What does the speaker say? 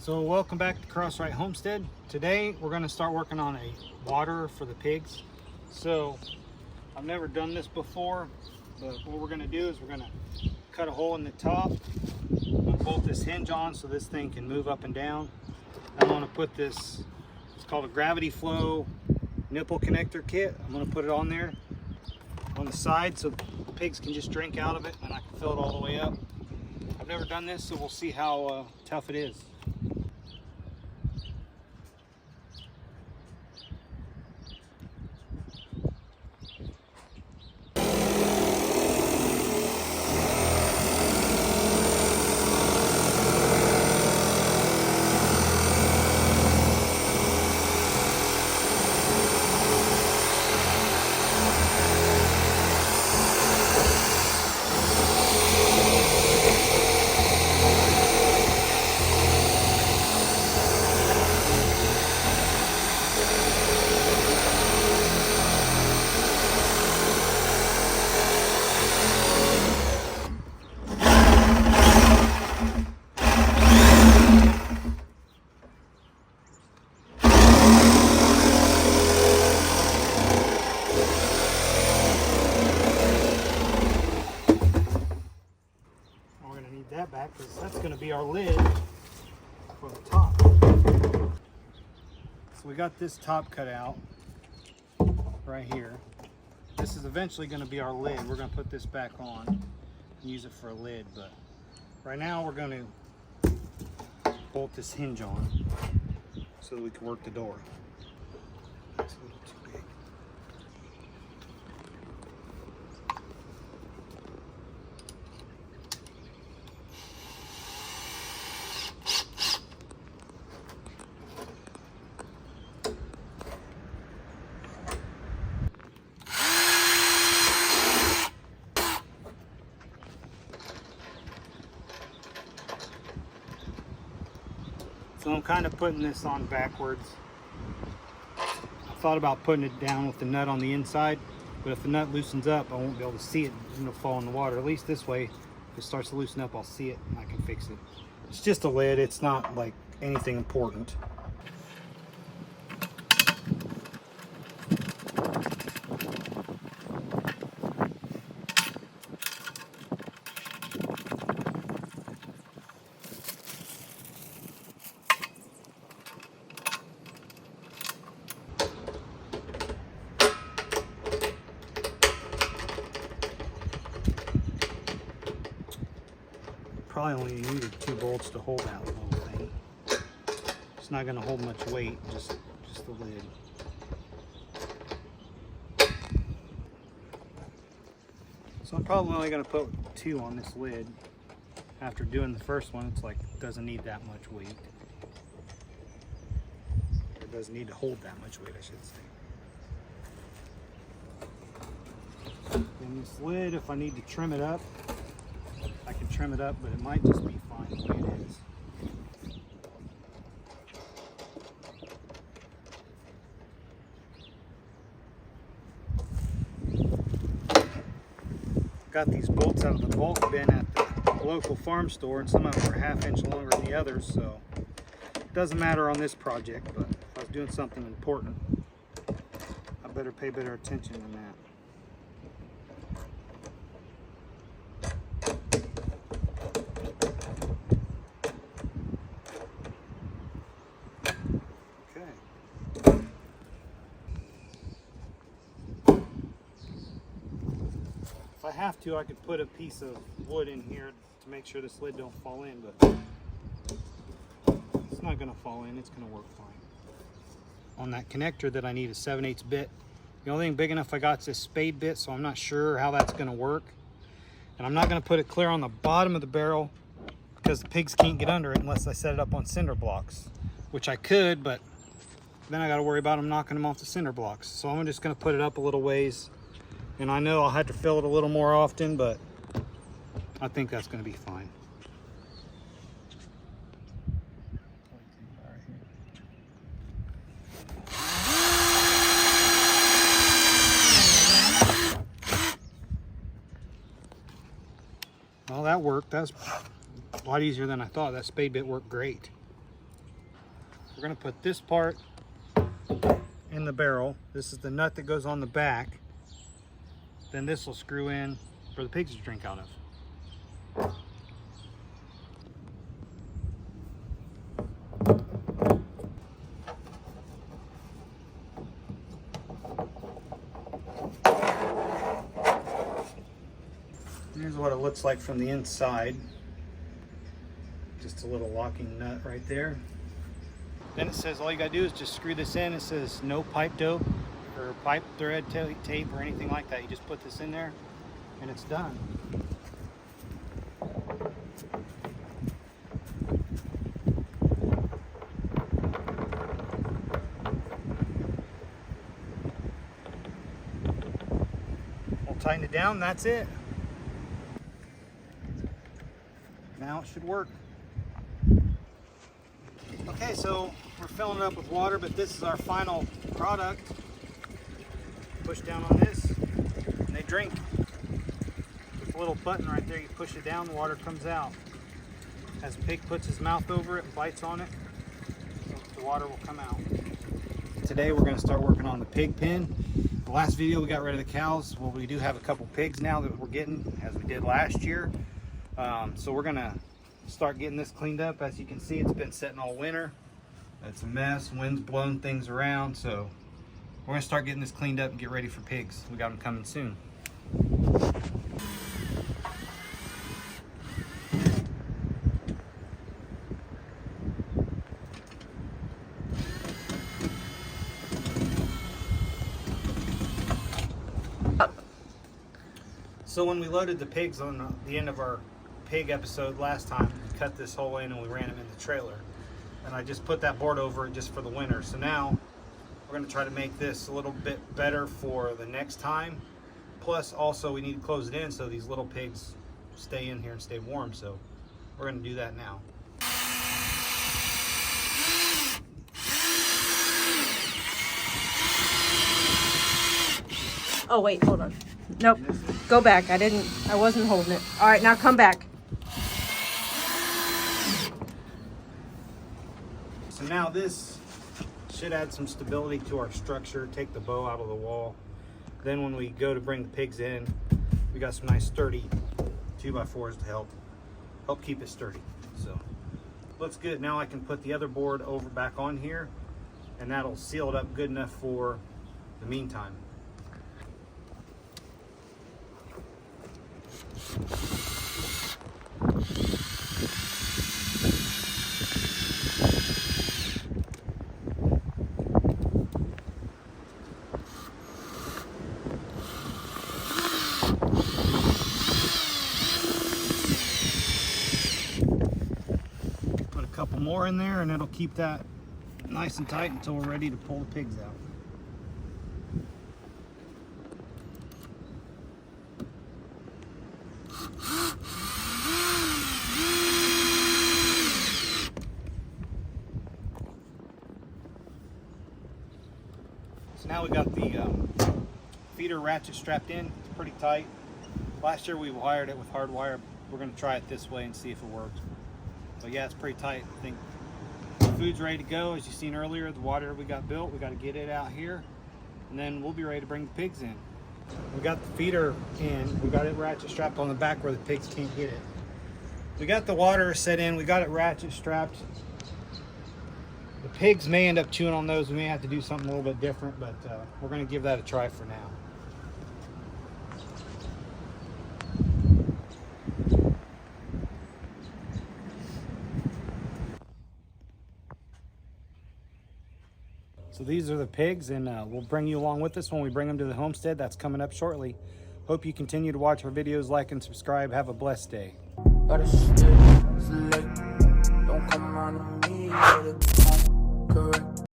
So welcome back to Crossright Homestead. Today we're going to start working on a waterer for the pigs. So I've never done this before, but what we're going to do is we're going to cut a hole in the top. I'm going to bolt this hinge on so this thing can move up and down. I'm going to put this, it's called a gravity flow nipple connector kit. I'm going to put it on there on the side so the pigs can just drink out of it and I can fill it all the way up. I've never done this, so we'll see how tough it is. That back because that's going to be our lid for the top. So we got this top cut out right here. This is eventually going to be our lid. We're going to put this back on and use it for a lid, but right now we're going to bolt this hinge on so that we can work the door. That's a little too big. So I'm kind of putting this on backwards. I thought about putting it down with the nut on the inside, but if the nut loosens up, I won't be able to see it and it'll fall in the water. At least this way, if it starts to loosen up, I'll see it and I can fix it. It's just a lid, it's not like anything important. Probably only needed 2 bolts to hold that little thing. It's not going to hold much weight, just the lid. So I'm probably only going to put 2 on this lid. After doing the first one, it's like it doesn't need that much weight. It doesn't need to hold that much weight, I should say. And this lid, if I need to trim it up, I can trim it up, but it might just be fine the way it is. Got these bolts out of the bulk bin at the local farm store, and some of them are 1/2 inch longer than the others, so it doesn't matter on this project, but if I was doing something important, I better pay better attention than that. If I have to, I could put a piece of wood in here to make sure this lid don't fall in, but it's not going to fall in. It's going to work fine. On that connector that I need a 7/8 bit. The only thing big enough I got is this spade bit, so I'm not sure how that's going to work. And I'm not going to put it clear on the bottom of the barrel because the pigs can't get under it unless I set it up on cinder blocks, which I could, but then I got to worry about them knocking them off the cinder blocks. So I'm just going to put it up a little ways. And I know I'll have to fill it a little more often, but I think that's going to be fine. Well, that worked. That's a lot easier than I thought. That spade bit worked great. We're gonna put this part in the barrel. This is the nut that goes on the back. Then this will screw in for the pigs to drink out of. Here's what it looks like from the inside. Just a little locking nut right there. Then it says all you gotta do is just screw this in. It says no pipe dope or pipe thread tape or anything like that. You just put this in there and it's done. We'll tighten it down, that's it. Now it should work. Okay, so we're filling it up with water, but this is our final product. Push down on this and they drink. There's a little button right there, you push it down, the water comes out. As the pig puts his mouth over it and bites on it, the water will come out. Today we're going to start working on the pig pen. The last video we got rid of the cows. Well, we do have a couple pigs now that we're getting, as we did last year. So we're gonna start getting this cleaned up. As you can see, it's been sitting all winter. It's a mess, wind's blowing things around. So we're gonna start getting this cleaned up and get ready for pigs. We got them coming soon. So when we loaded the pigs on the end of our pig episode last time, we cut this whole in and we ran them in the trailer. And I just put that board over it just for the winter. So now we're going to try to make this a little bit better for the next time. Plus also we need to close it in so these little pigs stay in here and stay warm. So we're going to do that now. Oh wait, hold on. Nope. Go back. I wasn't holding it. All right, now come back. So now this should add some stability to our structure, take the bow out of the wall. Then when we go to bring the pigs in, we got some nice sturdy 2x4s to help keep it sturdy. So looks good. Now I can put the other board over back on here and that'll seal it up good enough for the meantime. Put a couple more in there and it'll keep that nice and tight until we're ready to pull the pigs out. So now we got the feeder ratchet strapped in. It's pretty tight. Last year we wired it with hard wire. We're going to try it this way and see if it works. But yeah, it's pretty tight. I think the food's ready to go. As you seen earlier, the water we got built, we got to get it out here, and then we'll be ready to bring the pigs in. We got the feeder in. We got it ratchet strapped on the back where the pigs can't get it. We got the water set in. We got it ratchet strapped. The pigs may end up chewing on those. We may have to do something a little bit different, but we're going to give that a try for now. So these are the pigs, and we'll bring you along with us when we bring them to the homestead. That's coming up shortly. Hope you continue to watch our videos, like and subscribe. Have a blessed day. Don't come on me, correct.